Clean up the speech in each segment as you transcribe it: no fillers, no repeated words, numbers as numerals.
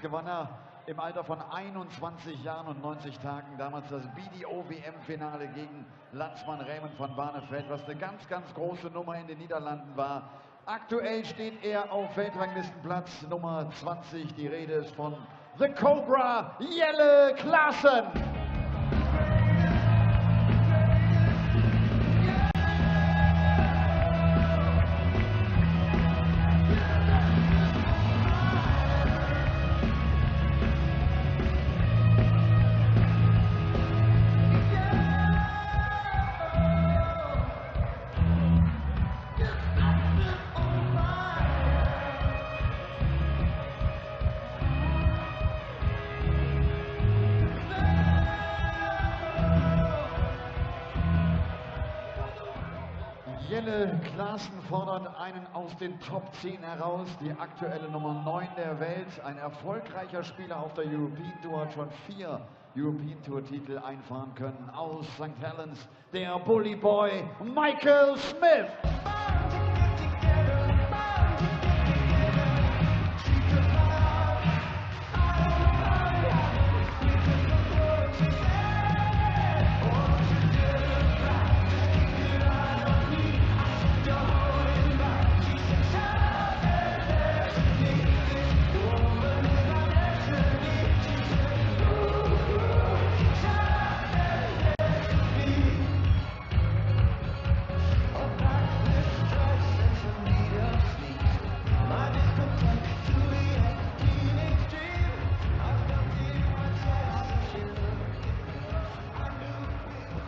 gewann er im Alter von 21 Jahren und 90 Tagen damals das BDO-WM-Finale gegen Landsmann Raymond van Barneveld, was eine ganz, ganz große Nummer in den Niederlanden war. Aktuell steht er auf Weltranglistenplatz Nummer 20. Die Rede ist von The Cobra, Jelle Klaasen. Jelle Klaasen fordert einen aus den Top 10 heraus, die aktuelle Nummer 9 der Welt. Ein erfolgreicher Spieler auf der European Tour, hat schon 4 European Tour Titel einfahren können. Aus St. Helens, der Bully Boy Michael Smith.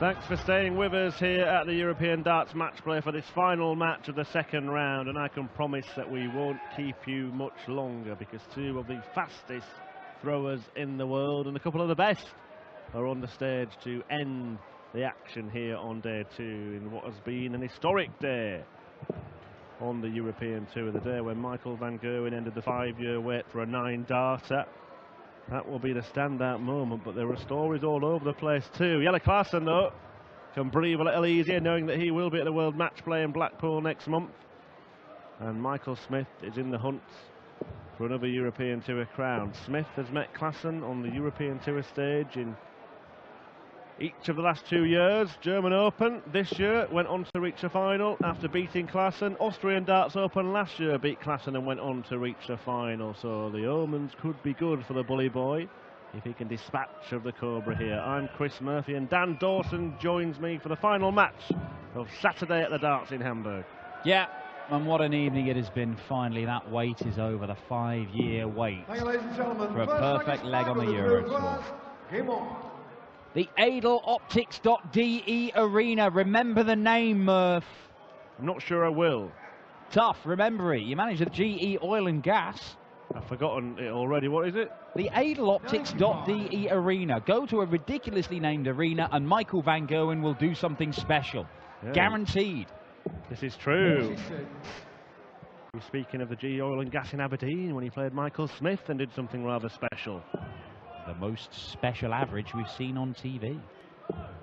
Thanks for staying with us here at the European Darts Matchplay for this final match of the second round, and I can promise that we won't keep you much longer because two of the fastest throwers in the world and a couple of the best are on the stage to end the action here on day 2 in what has been an historic day on the European Tour, the day when Michael van Gerwen ended the 5-year wait for a 9-darter. That will be the standout moment, but there are stories all over the place too. Jelle Klaasen, though, can breathe a little easier knowing that he will be at the World Match Play in Blackpool next month. And Michael Smith is in the hunt for another European Tour crown. Smith has met Klaasen on the European Tour stage in each of the last 2 years. German Open this year, went on to reach a final after beating Klaasen. Austrian Darts Open last year beat Klaasen and went on to reach a final. So the omens could be good for the Bully Boy if he can dispatch of the Cobra here. I'm Chris Murphy and Dan Dawson joins me for the final match of Saturday at the Darts in Hamburg. Yeah, and what an evening it has been. Finally, that wait is over, the 5-year wait for a perfect leg on the Euro Tour. Game on. The Edeloptics.de Arena. Remember the name, Murph. I'm not sure I will. Tough, remember it. You manage the GE Oil and Gas. I've forgotten it already. What is it? The Edeloptics.de Arena. Go to a ridiculously named arena and Michael van Gerwen will do something special. Yeah. Guaranteed. This is true. We're speaking of the GE Oil and Gas in Aberdeen when he played Michael Smith and did something rather special. The most special average we've seen on TV.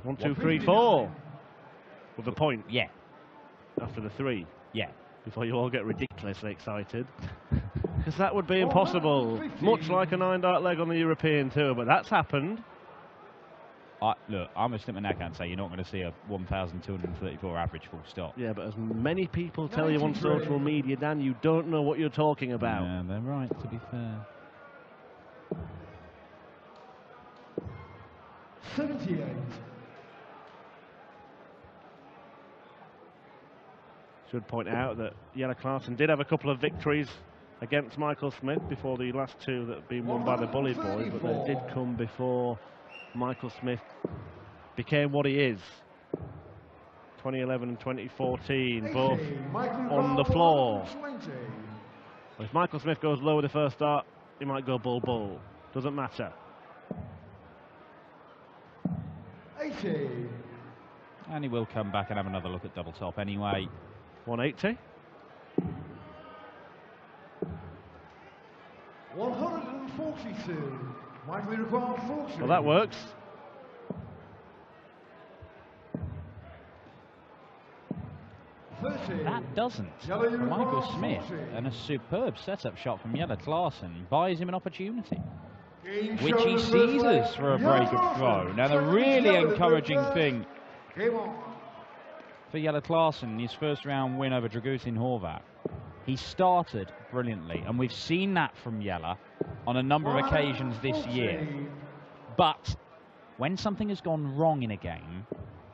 1, 2, 3, 4. With a point. Yeah. After the 3. Yeah. Before you all get ridiculously excited. Because that would be impossible. Much like a 9-dart leg on the European Tour, but that's happened. Look, I'm a slip my neck and say you're not going to see a 1,234 average full stop. Yeah, but as many people tell you on social media, Dan, you don't know what you're talking about. Yeah, they're right, to be fair. 78. Should point out that Jelle Klaasen did have a couple of victories against Michael Smith before the last 2 that had been won by the Bully Boy, but they did come before Michael Smith became what he is. 2011 and 2014, both on the floor. If Michael Smith goes low with the first start, he might go bull-bull. Doesn't matter. 80. And he will come back and have another look at double top anyway. 180. 142. Might be required 40. Well, that works. 30. That doesn't. For Michael Smith, and a superb setup shot from Jelle Klaasen buys him an opportunity, which he seizes for a very good throw. Now, the really encouraging thing for Jelle Klaasen, his first round win over Dragutin Horvat, he started brilliantly, and we've seen that from Jelle on a number of occasions this year. But when something has gone wrong in a game,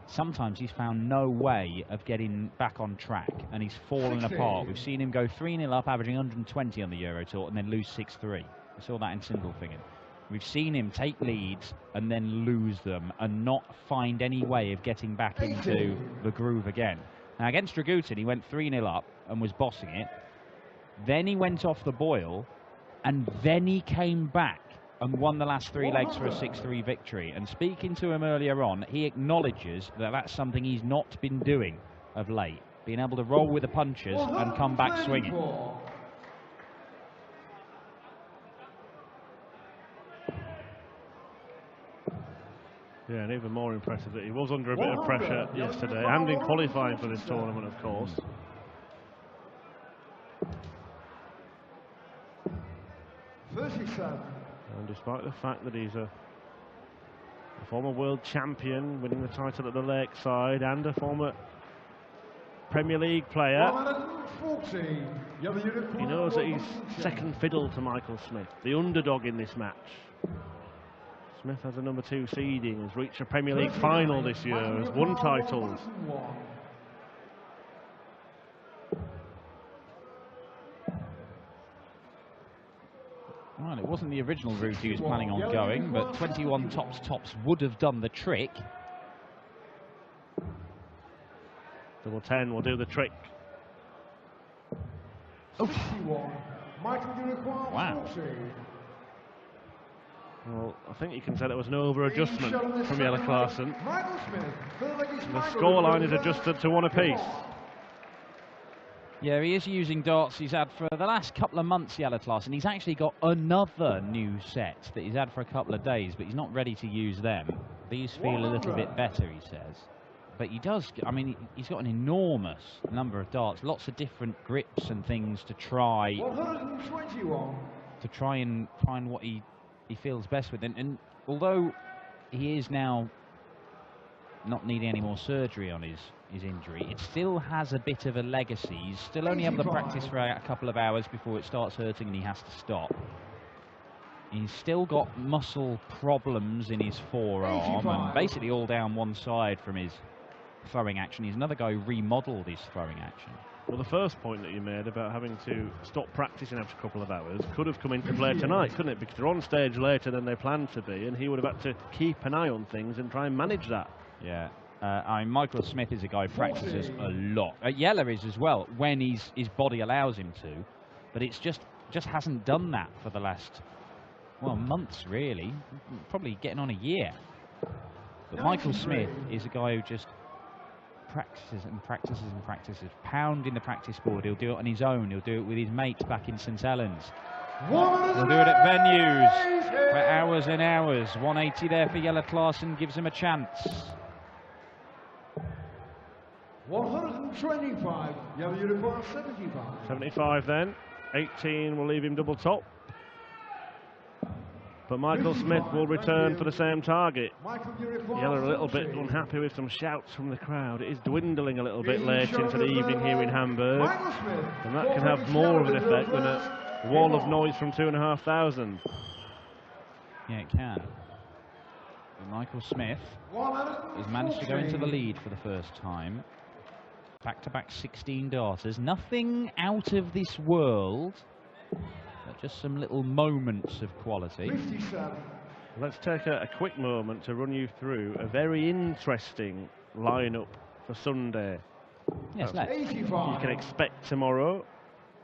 sometimes he's found no way of getting back on track, and he's fallen apart. We've seen him go 3-0 up, averaging 120 on the Euro Tour, and then lose 6-3. We saw that in Sindelfingen. We've seen him take leads and then lose them and not find any way of getting back into the groove again. Now, against Dragutin, he went 3-0 up and was bossing it. Then he went off the boil, and then he came back and won the last 3 legs for a 6-3 victory. And speaking to him earlier on, he acknowledges that that's something he's not been doing of late, being able to roll with the punches and come back swinging. Yeah, and even more impressive that he was under a bit of pressure yesterday, and in qualifying for this tournament, of course. And despite the fact that he's a former world champion, winning the title at the Lakeside, and a former Premier League player, he knows that he's second fiddle to Michael Smith, the underdog in this match. Smith has a number 2 seeding, has reached a Premier League final this year, has won titles. Well, it wasn't the original route he was planning on going, but 21 tops would have done the trick. Double 10 will do the trick. Wow. Well, I think you can say that was an over-adjustment from Jelle Klaasen. The scoreline is adjusted to 1 apiece. Yeah, he is using darts he's had for the last couple of months, Jelle Klaasen. He's actually got another new set that he's had for a couple of days, but he's not ready to use them. These feel a little bit better, he says. But he does, I mean, he's got an enormous number of darts, lots of different grips and things to try. To try and find what he feels best with. And although he is now not needing any more surgery on his injury, it still has a bit of a legacy. He's still only able to practice for a couple of hours before it starts hurting and he has to stop. He's still got muscle problems in his forearm and basically all down one side from his throwing action. He's another guy who remodeled his throwing action. Well, the first point that you made about having to stop practicing after a couple of hours could have come into play tonight, couldn't it? Because they're on stage later than they planned to be, and he would have had to keep an eye on things and try and manage that. Yeah. I mean, Michael Smith is a guy who practices a lot. Jelle is as well, when his body allows him to. But it's just hasn't done that for the last, well, months, really. Probably getting on a year. But Michael Smith is a guy who just practices and practices and practices, pounding the practice board. He'll do it on his own. He'll do it with his mates back in St Helens. He'll do it at venues for hours and hours. 180 there for Jelle Klaasen, gives him a chance. 125, Jelle Unicorn 75. 75 then, 18 will leave him double top. But Michael Smith will return for the same target. Jelle a little bit unhappy with some shouts from the crowd. It is dwindling a little bit late into the evening here in Hamburg. And that can have more of an effect than a wall of noise from 2,500. Yeah, it can. But Michael Smith has managed to go into the lead for the first time. Back-to-back 16 darters. Nothing out of this world. Just some little moments of quality. 57. Let's take a quick moment to run you through a very interesting lineup for Sunday. Yes, let's. You can expect tomorrow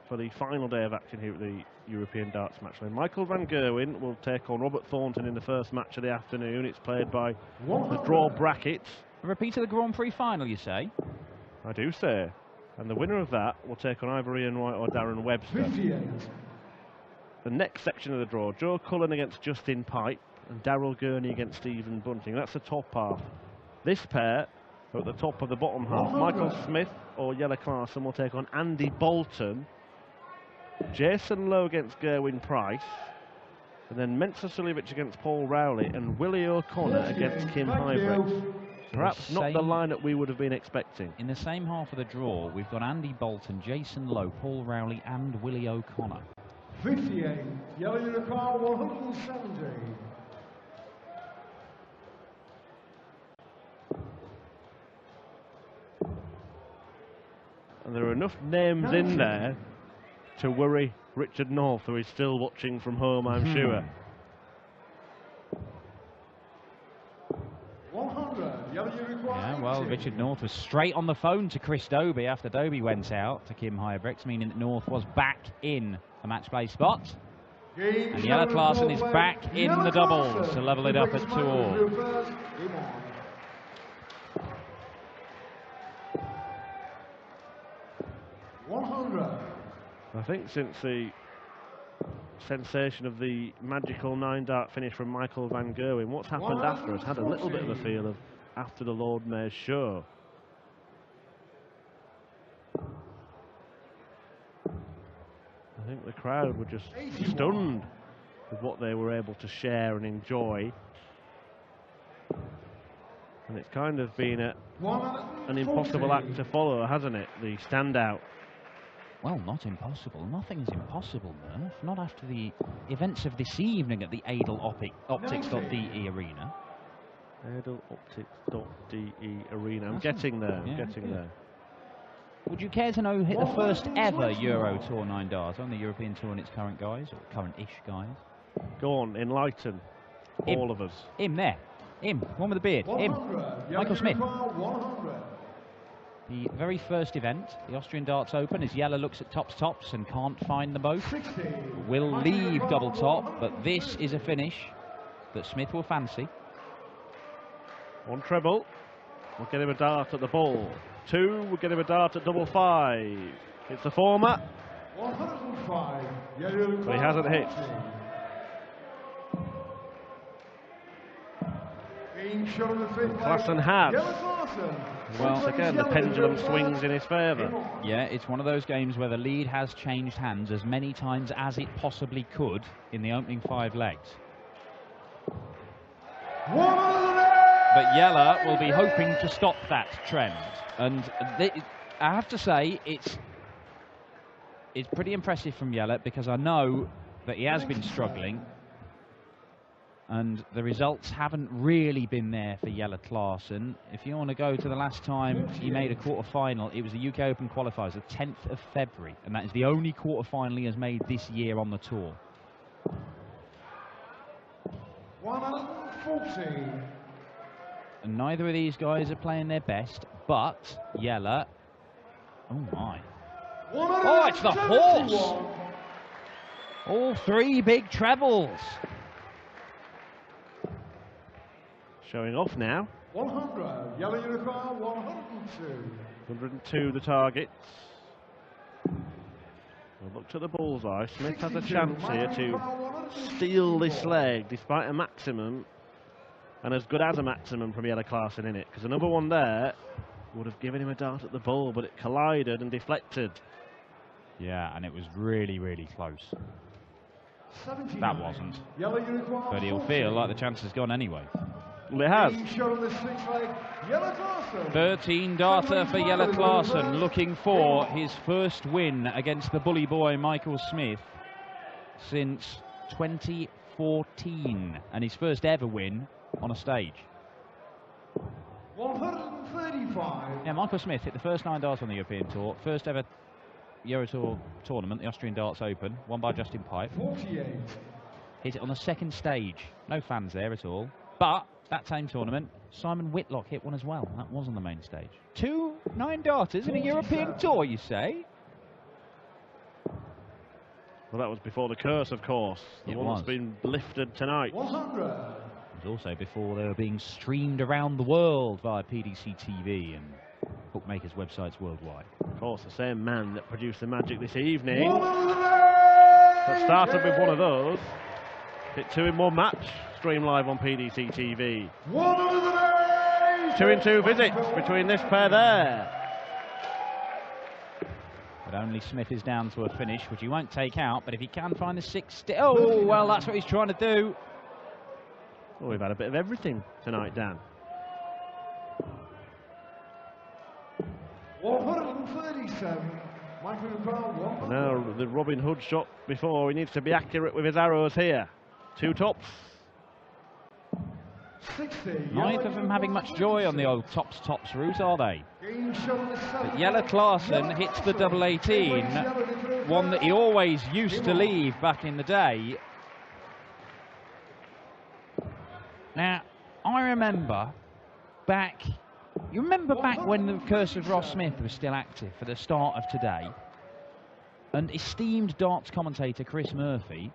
for the final day of action here at the European Darts Matchplay. Michael van Gerwen will take on Robert Thornton in the first match of the afternoon. It's played by the draw bracket. A repeat of the Grand Prix final, you say? I do say. And the winner of that will take on either Ian White or Darren Webster. 58. The next section of the draw, Joe Cullen against Justin Pipe and Daryl Gurney against Stephen Bunting. That's the top half. This pair So at the top of the bottom half, Michael Smith or Jelle Klaasen will take on Andy Bolton. Jason Lowe against Gerwin Price. And then Mensa Suljovic against Paul Rowley and Willie O'Connor against Kim Huybrechts. Perhaps not the lineup we would have been expecting. In the same half of the draw, we've got Andy Bolton, Jason Lowe, Paul Rowley and Willie O'Connor. 58, yellow unicorn 170. And there are enough names in there to worry Richard North, who is still watching from home, I'm sure. 100, yellow unicorn. Yeah, well, Richard North was straight on the phone to Chris Dobie after Dobie went out to Kim Huybrechts, meaning that North was back in the match play spot. And Jelle Klaasen is back in the doubles to level it up at 2-all. I think since the sensation of the magical 9-dart finish from Michael van Gerwen, what's happened after has had a little bit of a feel of after the Lord Mayor's show. I think the crowd were just stunned with what they were able to share and enjoy. And it's kind of been an impossible act to follow, hasn't it? The standout. Well, not impossible. Nothing's impossible, Murph. Not after the events of this evening at the AdelOptics.de arena. AdelOptics.de arena. I'm getting there. I'm getting there. Would you care to know the first ever Euro Tour 9 darts on the European Tour and its current guys, or current-ish guys? Go on, enlighten all of us. Him there. Him. One with the beard. Him. Michael Smith. The very first event, the Austrian Darts Open, as Jelle looks at tops and can't find them both. Will leave double top, but this is a finish that Smith will fancy. One treble. We'll get him a dart at the ball. 2, we'll get him a dart at double 5. It's the former. 105. So he hasn't hit. Klaasen has. Once again, the pendulum swings in his favour. Yeah, it's one of those games where the lead has changed hands as many times as it possibly could in the opening 5 legs. But Jelle will be hoping to stop that trend. And I have to say, it's pretty impressive from Jelle, because I know that he has been struggling. And the results haven't really been there for Jelle Klaasen. If you want to go to the last time he made a quarter-final, it was the UK Open qualifiers, the 10th of February. And that is the only quarter-final he has made this year on the tour. 140. And neither of these guys are playing their best, but Jelle... Oh, my. Oh, it's the horse! All 3 big trebles. Showing off now. 100, yellow unicorn, 102. 102 the targets. Well, look to the bullseye. Smith has a chance here to steal this leg, despite a maximum, and as good as a maximum from Jelle Klaasen in it, because another one there would have given him a dart at the ball, but it collided and deflected. Yeah, and it was really, really close. That wasn't. But he'll feel like the chance has gone anyway. Well, it has. 13 darter for Jelle Klaasen, looking for his first win against the bully boy Michael Smith since 2014, and his first ever win on a stage. 135. Yeah, Michael Smith hit the first 9 darts on the European Tour, first ever Euro Tour tournament, the Austrian Darts Open, won by Justin Pipe. 48. Hit it on the 2nd stage, no fans there at all, but that same tournament, Simon Whitlock hit one as well. That was on the main stage. 2 9-darters in a European Tour, you say? Well, that was before the curse, of course. The one that's been lifted tonight. 100. It was also before they were being streamed around the world via PDC TV and bookmakers' websites worldwide. Of course, the same man that produced the magic this evening. That started with one of those. Hit 2 in one match. Stream live on PDC TV. 2-in-2 visits between this pair there. But only Smith is down to a finish, which he won't take out, but if he can find the 60... Oh, well, that's what he's trying to do. Well, we've had a bit of everything tonight, Dan. 137. Now, the Robin Hood shot before, he needs to be accurate with his arrows here. 2 tops. 60. Neither of them having much joy on the old tops route, are they? But Jelle Klaasen hits the double 18, one that he always used to leave back in the day. Now, I remember back... You remember back when the curse of Ross Smith was still active for the start of today, and esteemed darts commentator Chris Murphy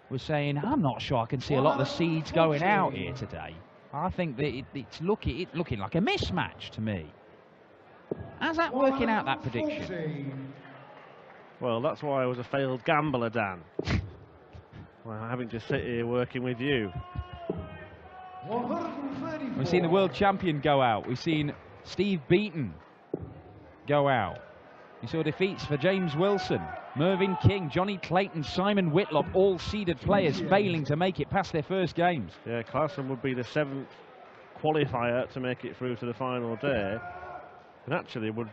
was saying, I'm not sure I can see a lot of the seeds going out here today. I think that it's looking like a mismatch to me. How's that working out, that prediction? Well, that's why I was a failed gambler, Dan. Well, having to sit here working with you. We've seen the world champion go out. We've seen Steve Beaton go out. We saw defeats for James Wilson, Mervyn King, Johnny Clayton, Simon Whitlock, all seeded players failing to make it past their first games. Yeah, Klaasen would be the 7th qualifier to make it through to the final day, and actually would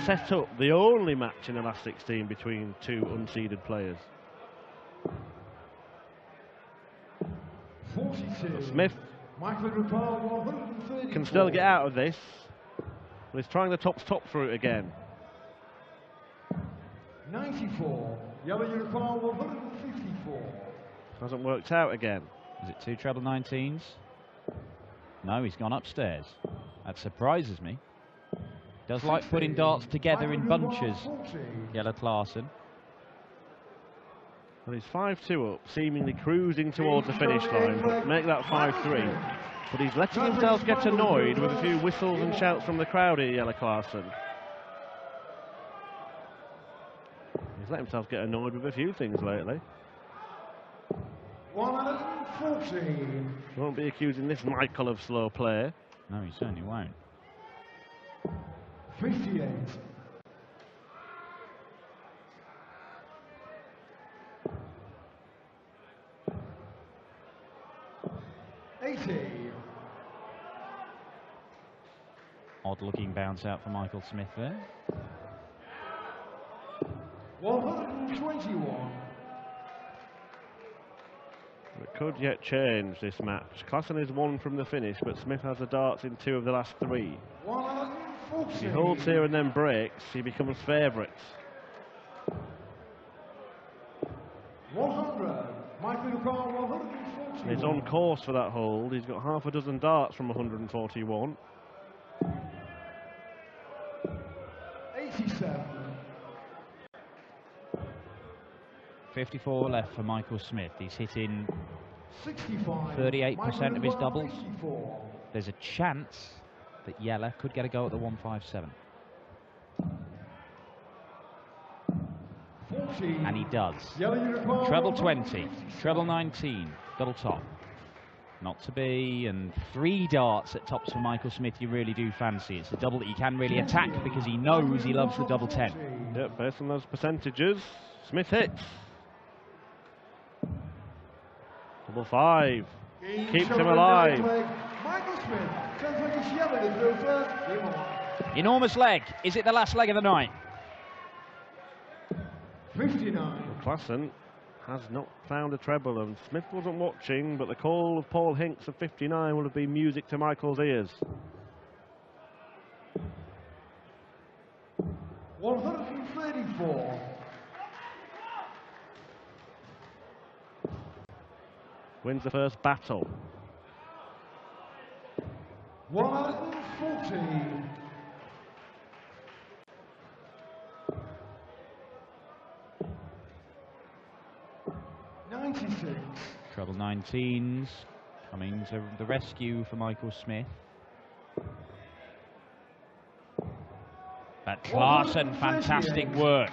set up the only match in the last 16 between 2 unseeded players. 42. Smith can still get out of this, but he's trying the tops route again. 94. Yellow uniform 154. Hasn't worked out again. Is it 2 treble 19s? No, he's gone upstairs. That surprises me. Does like putting darts together in bunches, Jelle Klaasen. Well, he's 5-2 up, seemingly cruising towards the finish line, but make that 5-3. But he's letting himself get annoyed with a few whistles and shouts from the crowd here, Jelle Klaasen. He's let himself get annoyed with a few things lately. 114. Won't be accusing this Michael of slow play. No, he certainly won't. 58. Odd looking bounce out for Michael Smith there. 121. It could yet change this match. Klaasen is 1 from the finish, but Smith has the darts in 2 of the last 3. 140. If he holds here and then breaks, he becomes favourite. 100. Michael Carr 141. He's on course for that hold. He's got half a dozen darts from 141. 87. 54 left for Michael Smith. He's hitting 65. 38% of his doubles. 84. There's a chance that Jelle could get a go at the 157. 40. And he does. Treble Treble 20, treble 19, double top. Not to be, and 3 darts at tops for Michael Smith you really do fancy. It's a double that he can really attack because he knows he loves the double 10. Yep, based on those percentages, Smith hits. Double 5. Keeps him alive. Michael Smith. Sounds like he's yelling to go first. Enormous leg. Is it the last leg of the night? 59. Klaasen has not found a treble, and Smith wasn't watching, but the call of Paul Hinks of 59 will have been music to Michael's ears. 134. Wins the first battle. 140. 96. Treble 19s coming to the rescue for Michael Smith. But Klaasen, fantastic work.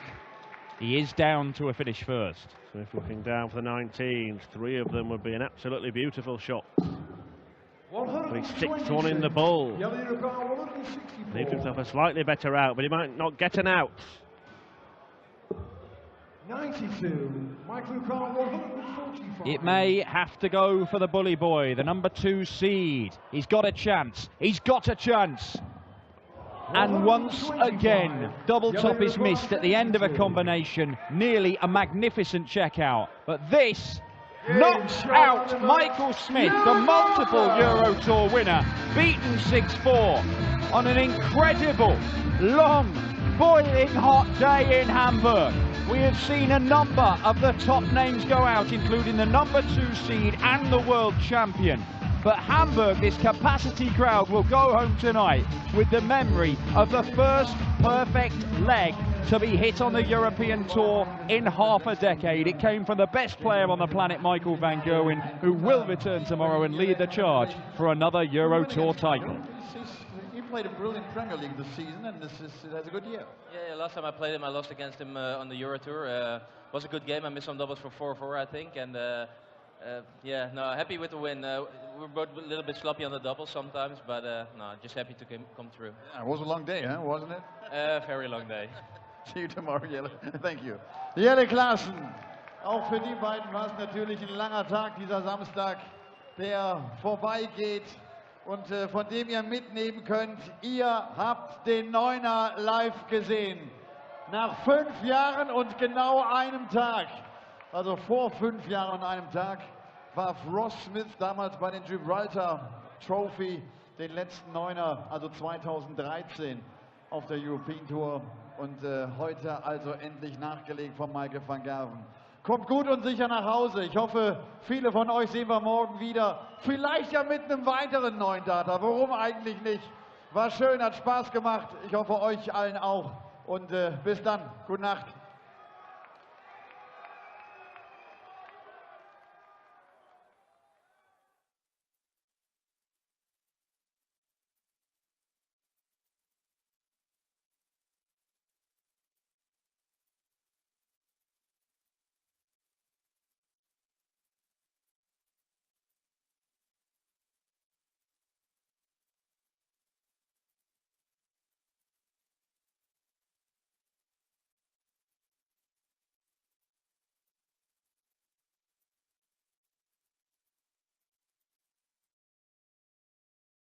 He is down to a finish first. Smith looking down for the 19s. 3 of them would be an absolutely beautiful shot. But he's 6-1 in the bull. Leaves himself a slightly better out, but he might not get an out. 92, Michael Klaasen, 145. It may have to go for the bully boy, the number 2 seed. He's got a chance. He's got a chance. And once again, double top is missed at the end of a combination. Nearly a magnificent checkout. But this knocks out Michael Smith, the multiple Euro Tour winner, beaten 6-4 on an incredible, long, boiling hot day in Hamburg. We have seen a number of the top names go out, including the number 2 seed and the world champion. But Hamburg, this capacity crowd, will go home tonight with the memory of the first perfect leg to be hit on the European Tour in half a decade. It came from the best player on the planet, Michael van Gerwen, who will return tomorrow and lead the charge for another Euro Tour title. He played a brilliant Premier League this season, and that's a good year. Yeah, last time I played him, I lost against him on the Euro Tour. Was a good game. I missed some doubles for 4-4, I think, and yeah, no, happy with the win. We're both a little bit sloppy on the doubles sometimes, but no, just happy to come through. Yeah, it was a long day, huh? Wasn't it? Very long day. See you tomorrow, Jelle. Thank you. Jelle Klaasen. Auch für die beiden war es natürlich ein langer Tag, dieser Samstag, der vorbeigeht und von dem ihr mitnehmen könnt. Ihr habt den Neuner live gesehen. Nach 5 Jahren und genau einem Tag. Also vor 5 Jahren und einem Tag warf Ross Smith damals bei den Gibraltar Trophy den letzten Neuner, also 2013 auf der European Tour und heute also endlich nachgelegt von Michael van Gerwen. Kommt gut und sicher nach Hause. Ich hoffe, viele von euch sehen wir morgen wieder. Vielleicht ja mit einem weiteren neuen Data. Warum eigentlich nicht? War schön, hat Spaß gemacht. Ich hoffe euch allen auch. Und bis dann. Gute Nacht.